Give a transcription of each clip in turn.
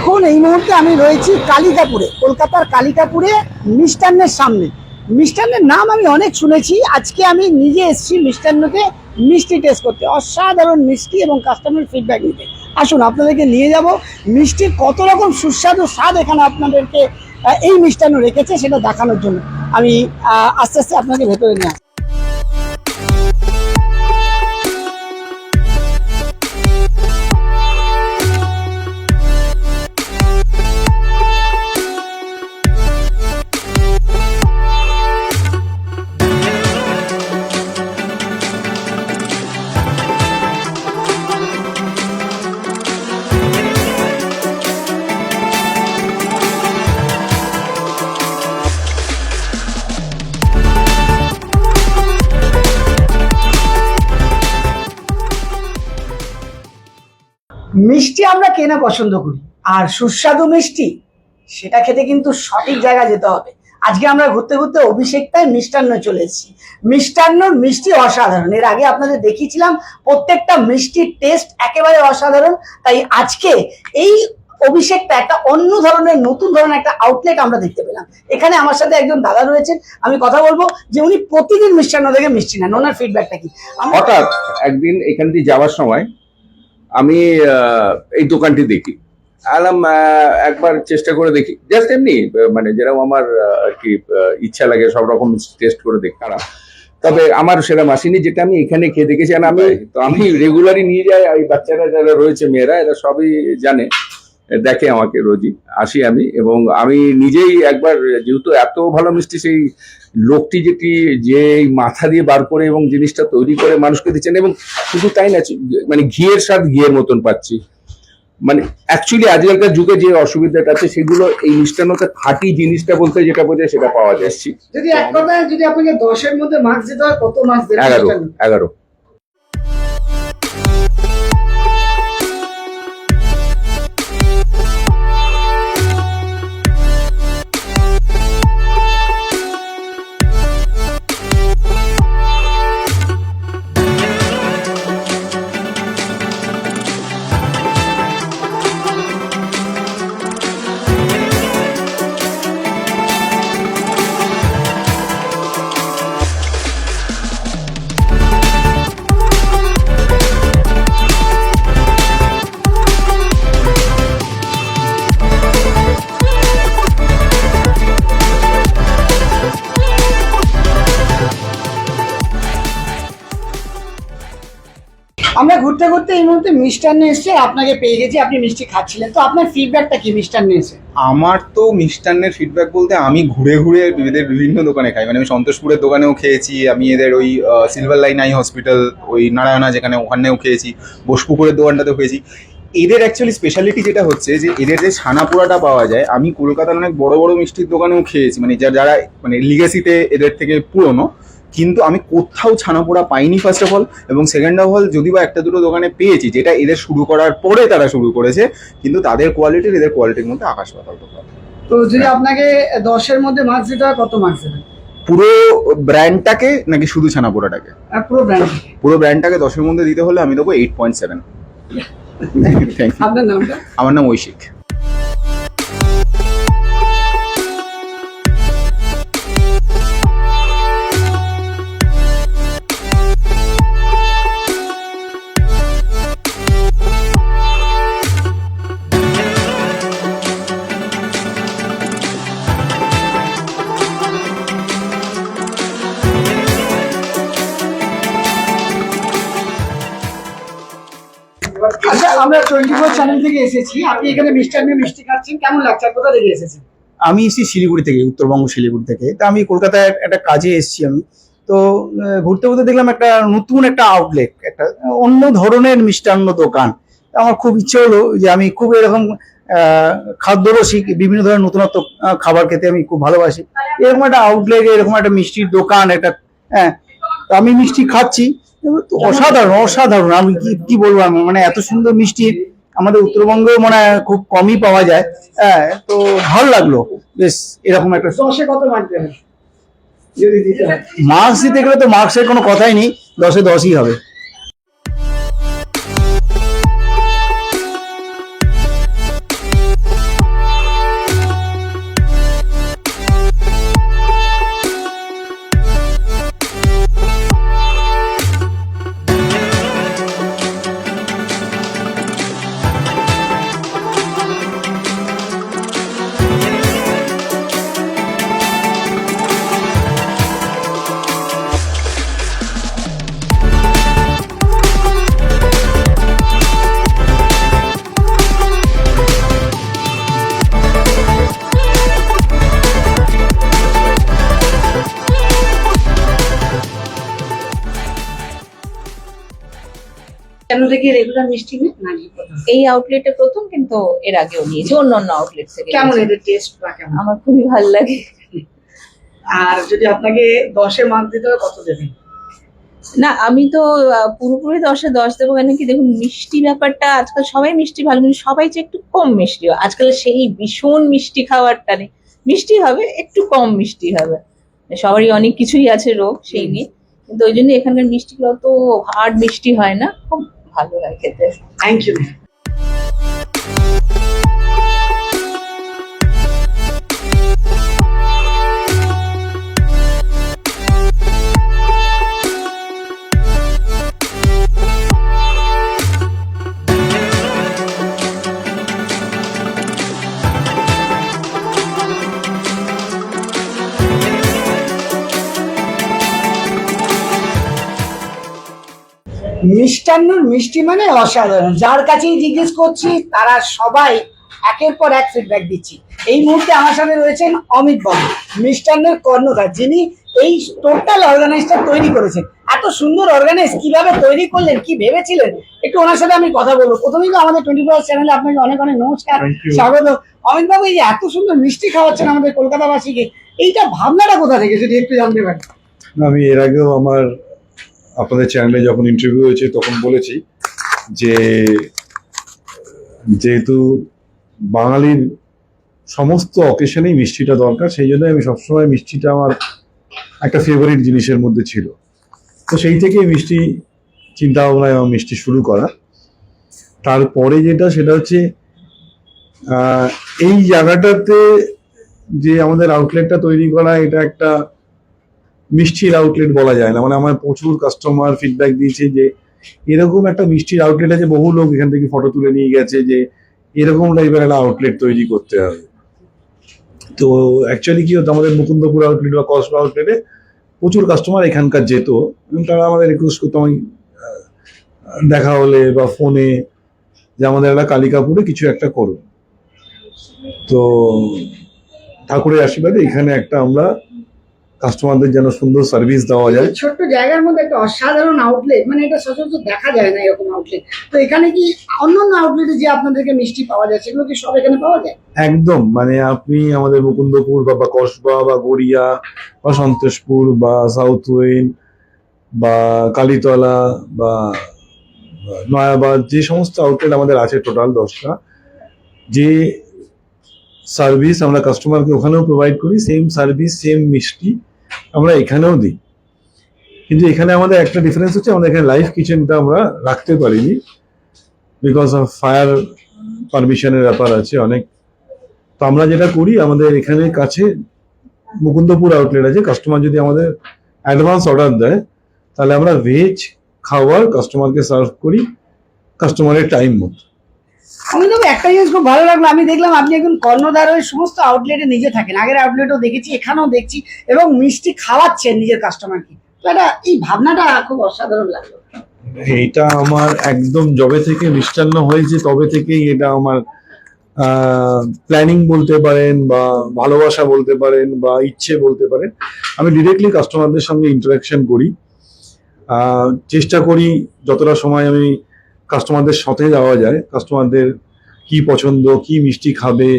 এখন এই মুহূর্তে আমি রয়েছি কালিকাপুরে, কলকাতার কালিকাপুরে মিষ্টান্নের সামনে। মিষ্টান্নের নাম আমি অনেক শুনেছি, আজকে আমি নিজে এসেছি মিষ্টান্নকে মিষ্টি টেস্ট করতে, অসাধারণ মিষ্টি এবং কাস্টমার ফিডব্যাক নিতে। আসুন আপনাদেরকে নিয়ে যাব মিষ্টির কত রকম সুস্বাদু স্বাদ এখানে আপনাদেরকে এই মিষ্টান্ন রেখেছে সেটা দেখানোর জন্য। আমি আস্তে আস্তে আপনাকে ভেতরে নিয়ে আসি। মিষ্টি আমরা কেনা পছন্দ করি, আর সুস্বাদু মিষ্টি সেটা খেতে কিন্তু সঠিক জায়গায় যেতে হবে। আজকে আমরা ঘুরতে ঘুরতে অভিষেকটায় মিষ্টান্ন চলে এসেছি। মিষ্টান্নর মিষ্টি অসাধারণ, এর আগে আপনাদের দেখিয়েছিলাম প্রত্যেকটা মিষ্টির টেস্ট একেবারে অসাধারণ। তাই আজকে এই অভিষেকটা একটা অন্য ধরনের, নতুন ধরনের একটা আউটলেট আমরা দেখতে পেলাম। এখানে আমার সাথে একজন দাদা রয়েছেন, আমি কথা বলবো যে উনি প্রতিদিন মিষ্টান্ন থেকে মিষ্টি নেন, ওনার ফিডব্যাকটা কি। হঠাৎ একদিন এখান দিয়ে যাওয়ার সময় আমি এই দোকানটি দেখি, আলাম একবার চেষ্টা করে দেখি, জাস্ট এমনি মানে যেরকম আমার আর কি ইচ্ছা লাগে সব রকম টেস্ট করে দেখি খারাপ, তবে আমার সেরকম আসেনি যেটা আমি এখানে খেয়ে দেখেছি। আমি রেগুলারই নিয়ে যাই, এই বাচ্চারা যারা রয়েছে মেয়েরা এরা সবই জানে, দেখে আমাকে রোজই আসি আমি, এবং আমি নিজেই একবার, যেহেতু এত ভালো মিষ্টি, সেই লোকটি যে মাথা দিয়ে বার করে এবং জিনিসটা তৈরি করে মানুষকে দিচ্ছেন, এবং শুধু তাই না, মানে ঘিয়ের স্বাদ ঘিয়ের মতন পাচ্ছি। মানে অ্যাকচুয়ালি আজকালকার যুগে যে অসুবিধাটা আছে সেগুলো এই মিষ্টান্নতে খাঁটি জিনিসটা বলতে যেটা বোঝায় সেটা পাওয়া যাচ্ছে। যদি এক কথায় যদি আপনাকে 10-এর মধ্যে মার্কস দিতে হয়, কত মার্কস দেবেন? 11। আমরা ঘুরতে ঘুরতে এই মুহূর্তে মিষ্টান্নে এসে আপনাকে পেয়ে গেছি, আপনি মিষ্টি খাচ্ছিলেন, তো আপনার ফিডব্যাকটা কি মিষ্টান্নে এসে? আমার তো মিষ্টান্নের ফিডব্যাক বলতে, আমি ঘুরে ঘুরে এদের বিভিন্ন দোকানে খাই, মানে আমি সন্তোষপুরের দোকানেও খেয়েছি, আমি এদের ওই সিলভার লাইন আই হসপিটাল, ওই নারায়ণা যেখানে, ওখানেও খেয়েছি, বোসপুকুরের দোকানটাতেও খেয়েছি। এদের অ্যাকচুয়ালি স্পেশালিটি যেটা হচ্ছে যে এদের যে ছানা পোড়াটা পাওয়া যায়, আমি কলকাতার অনেক বড় বড় মিষ্টির দোকানেও খেয়েছি, মানে যারা মানে লিগেসিতে এদের থেকে পুরনো, কিন্তু আমি কোথাও ছানা পোড়া পাইনি ফার্স্ট অফ অল, এবং সেকেন্ড অফ অল যদি বা একটা দুটো দোকানে পেয়েছি যেটা এদের শুরু করার পরে তারা শুরু করেছে, কিন্তু তাদের এদের কোয়ালিটির মধ্যে আকাশ পাতাল তফাৎ। তো যদি আপনাকে 10-এর মধ্যে মার্কস দিতে হয়, কত মার্কস দেবেন? পুরো ব্র্যান্ডটাকে নাকি শুধু ছানা পোড়াটাকে? পুরো ব্র্যান্ডটাকে 10-এর মধ্যে দিতে হলে আমি দেবো 8.7। আপনার নামটা? আমার নাম ঐশিক। আচ্ছা, আমরা 24 চ্যানেল থেকে এসেছি, আপনি এখানে মিষ্টান্নে মিষ্টি খাচ্ছেন, কেমন লাগছে? কোথা থেকে এসেছেন? আমি এসেছি শিলিগুড়ি থেকে, উত্তরবঙ্গ শিলিগুড়ি থেকে। তা আমি কলকাতায় একটা কাজে এসেছি আমি, তো ঘুরতে ঘুরতে দেখলাম একটা নতুন একটা আউটলেট, একটা অন্য ধরনের মিষ্টান্ন দোকান। আমার খুব ইচ্ছে হলো যে আমি খুব এরকম খাদ্যরসিক, বিভিন্ন ধরনের নতুনত্ব খাবার খেতে আমি খুব ভালোবাসি। এরকম একটা আউটলেট, এরকম একটা মিষ্টির দোকান, একটা আমি মিষ্টি খাচ্ছি, অসাধারণ অসাধারণ। আমি কি বলবো, মানে এত সুন্দর মিষ্টি আমাদের উত্তরবঙ্গেও মনে হয় খুব কমই পাওয়া যায়। তো ভালো লাগলো বেশ। এরকম একটা 10-এ কত মার্ক দেবেন? মার্কস দিতে গেলে তো মার্কসের কোনো কথাই নেই, 10-এ 10ই হবে। মিষ্টান্ন থেকে রেগুলার মিষ্টি নেই নাকি প্রথম? এই আউটলেটে প্রথম, কিন্তু এর আগেও নিয়েছি অন্য অন্য আউটলেট থেকে। কেমন নিয়েছি। এদের টেস্ট বা কেমন? আমার খুবই ভালো লাগে। আর যদি আপনাকে 10-এ মার্ক দিতে হয় কত দেবেন? না, আমি তো পুরোপুরি 10-এ 10 দেবো, কেন কি দেখুন, মিষ্টি ব্যাপারটা আজকাল সবাই মিষ্টি ভালো, কিন্তু সবাই যে একটু কম মিষ্টি হয়। আজকাল সেই ভীষণ মিষ্টি খাওয়ারটা নেই, মিষ্টি হবে একটু কম মিষ্টি হবে, সবারই অনেক কিছুই আছে রোগ সেই নিয়ে, কিন্তু ওই জন্য এখানকার মিষ্টিগুলো তো হার্ড মিষ্টি হয় না, খুব ভালো হয় খেতে। Thank you. মিষ্টান্নর মিষ্টি মানে অসাধারণ, যার কাছেই জিজ্ঞেস করছি তারা সবাই একের পর এক ফিডব্যাক দিচ্ছি। এই মুহূর্তে আমার সাথে রয়েছেন অমিত বাবু, মিষ্টান্নের কর্ণধার, যিনি এই টোটাল অর্গানাইজটা তৈরি করেছেন। এত সুন্দর অর্গানাইজ কিভাবে তৈরি করলেন, কি ভেবেছিলেন, একটু ওনার সাথে আমি কথা বলবো। প্রথমেই তো আমাদের 24 চ্যানেলে আপনাকে অনেক অনেক নমস্কার, স্বাগত। অমিত বাবু, এই যে এত সুন্দর মিষ্টি খাওয়াচ্ছেন আমাদের কলকাতাবাসীকে, এইটা ভাবনাটা কোথা থেকে যদি একটু জানতে পারি? আমি এর আগেও আমার আপনাদের চ্যানেলে যখন ইন্টারভিউ হয়েছে তখন বলেছি যে যেহেতু বাঙালির সমস্ত অকেশনেই মিষ্টিটা দরকার, সেই জন্য আমি সবসময় মিষ্টিটা আমার একটা ফেভারিট জিনিসের মধ্যে ছিল। তো সেই থেকে মিষ্টি চিন্তা ভাবনায় আমার মিষ্টি শুরু করা। তারপরে যেটা সেটা হচ্ছে এই জায়গাটাতে যে আমাদের আউটলেটটা তৈরি করা, এটা একটা মিষ্টির আউটলেট বলা যায় না। মানে আমার প্রচুর কাস্টমার ফিডব্যাক দিয়েছে যে এরকম একটা মিষ্টির আউটলেট আছে, বহু লোক এখান থেকে ফটো তুলে নিয়ে গেছে যে এরকম টাইপের একটা আউটলেট তৈরি করতে হবে। তো অ্যাকচুয়ালি কি হতো, আমাদের মুকুন্দপুর আউটলেট বা কসবা আউটলেটে প্রচুর কাস্টমার এখানকার যেত এবং তারা আমাদের রিকোয়েস্ট করতো, আমি দেখা হলে বা ফোনে, যে আমাদের একটা কালিকাপুরে কিছু একটা করুন। তো ঠাকুরের আশীর্বাদে এখানে একটা আমরা কাস্টমারদের যেন সুন্দর সার্ভিস দেওয়া যায়। ছোট্ট জায়গার মধ্যে একটা অসাধারণ আউটলেট, মানে এটা সচরাচর দেখা যায় না এরকম আউটলেট। তো এখানে কি অন্যান্য আউটলেটে যে আপনাদেরকে মিষ্টি পাওয়া যায় সেগুলো কি সব এখানে পাওয়া যায়? একদম, মানে আপনি আমাদের মুকুন্দপুর বা কসবা বা গড়িয়া বা সন্তোষপুর বা সাউথ ওয়েন বা কালীতলা বা নয়াবাদ, যে সমস্ত আউটলেট আমাদের আছে টোটাল 10টা, যে সার্ভিস আমরা কাস্টমারকে ওখানেও প্রোভাইড করি, সেম সার্ভিস সেম মিষ্টি আমরা এখানেও দিই। কিন্তু এখানে আমাদের একটা ডিফারেন্স হচ্ছে, আমাদের এখানে লাইভ কিচেনটা আমরা রাখতে পারিনি, বিকজ অফ ফায়ার পারমিশনের ব্যাপার আছে অনেক। তো আমরা যেটা করি, আমাদের এখানে কাছে মুকুন্দপুর আউটলেট আছে, কাস্টমার যদি আমাদের অ্যাডভান্স অর্ডার দেয় তাহলে আমরা ভেজ খাবার কাস্টমারকে সার্ভ করি কাস্টমারের টাইম মতো। অমিত বাবু, একটা জিনিস খুব ভালো লাগলো, আমি দেখলাম আপনি একজন কর্ণধার হয়ে সমস্ত আউটলেটে নিজে থাকেন, আগের আউটলেটও দেখেছি, এখানেও দেখছি, এবং মিষ্টি খাওয়াচ্ছেন নিজের কাস্টমারকে। তো এটা, এই ভাবনাটা খুব অসাধারণ লাগলো। এইটা আমার একদম যবে থেকে মিষ্টান্ন হয়েছে তবে থেকেই এটা আমার প্ল্যানিং বলতে পারেন বা ভালোবাসা বলতে পারেন বা ইচ্ছে বলতে পারেন। আমি ডিরেক্টলি কাস্টমারদের সঙ্গে ইন্টারাকশন করি, চেষ্টা করি যতটা সময় আমি কাস্টমারদের সাথে যাওয়া যায়, কাস্টমারদের কি পছন্দ, কি মিষ্টি খাবে,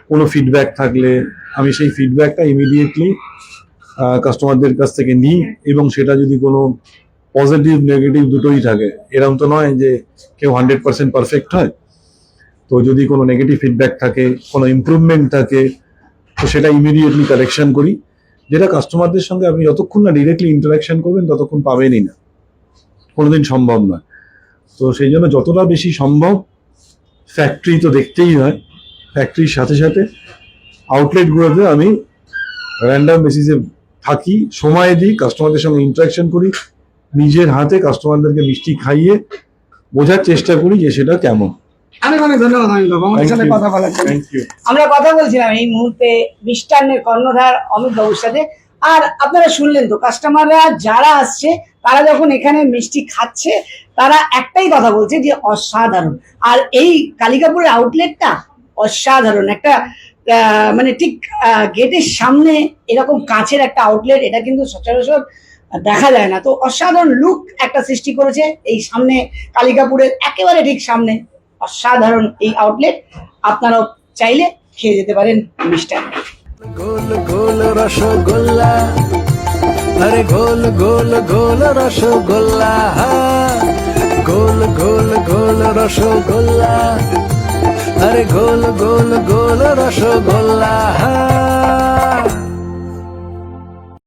কোনো ফিডব্যাক থাকলে আমি সেই ফিডব্যাকটা ইমিডিয়েটলি কাস্টমারদের কাছ থেকে নিই, এবং সেটা যদি কোনো পজিটিভ নেগেটিভ দুটোই থাকে, এরকম তো নয় যে কেউ 100% পারফেক্ট হয়। তো যদি কোনো নেগেটিভ ফিডব্যাক থাকে, কোনো ইমপ্রুভমেন্ট থাকে, তো সেটা ইমিডিয়েটলি কারেকশন করি, যেটা কাস্টমারদের সঙ্গে আপনি যতক্ষণ না ডিরেক্টলি ইন্টারাকশন করবেন ততক্ষণ পাবেনই না, কোনোদিন সম্ভব নয়। তো সেই জন্য যতটা বেশি সম্ভব, ফ্যাক্টরি তো দেখতেই হয়, ফ্যাক্টরির সাথে সাথে আউটলেটগুলোতে আমি র্যান্ডাম বেসিসে থাকি, সময় দিই, কাস্টমারদের সঙ্গে ইন্টারাকশন করি, নিজের হাতে কাস্টমারদেরকে মিষ্টি খাইয়ে বোঝার চেষ্টা করি যে সেটা কেমন। অনেক অনেক ধন্যবাদ অমিত বাবু আমাদের সাথে কথা বলার জন্য। Thank you. আমরা কথা বলছিলাম এই মুহূর্তে মিষ্টান্নের কর্ণধার অমিত বাবুর সাথে। আর আপনারা শুনলেন তো, কাস্টমাররা যারা আসছে তারা যখন এখানে মিষ্টি খাচ্ছে তারা একটাই কথা বলছে যে অসাধারণ। আর এই কালিকাপুরের আউটলেটটা অসাধারণ, একটা মানে ঠিক গেটের সামনে এরকম কাঁচের একটা আউটলেট, এটা কিন্তু সচরাচর দেখা যায় না। তো অসাধারণ লুক একটা সৃষ্টি করেছে এই সামনে কালিকাপুরের একেবারে ঠিক সামনে অসাধারণ এই আউটলেট। আপনারাও চাইলে খেয়ে যেতে পারেন মিষ্টান্ন। গোল গোল রসগোল্লা, আরে গোল গোল গোল রসগোল্লা, গোল গোল গোল রসগোল্লা, আরে গোল গোল গোল রসগোল্লা।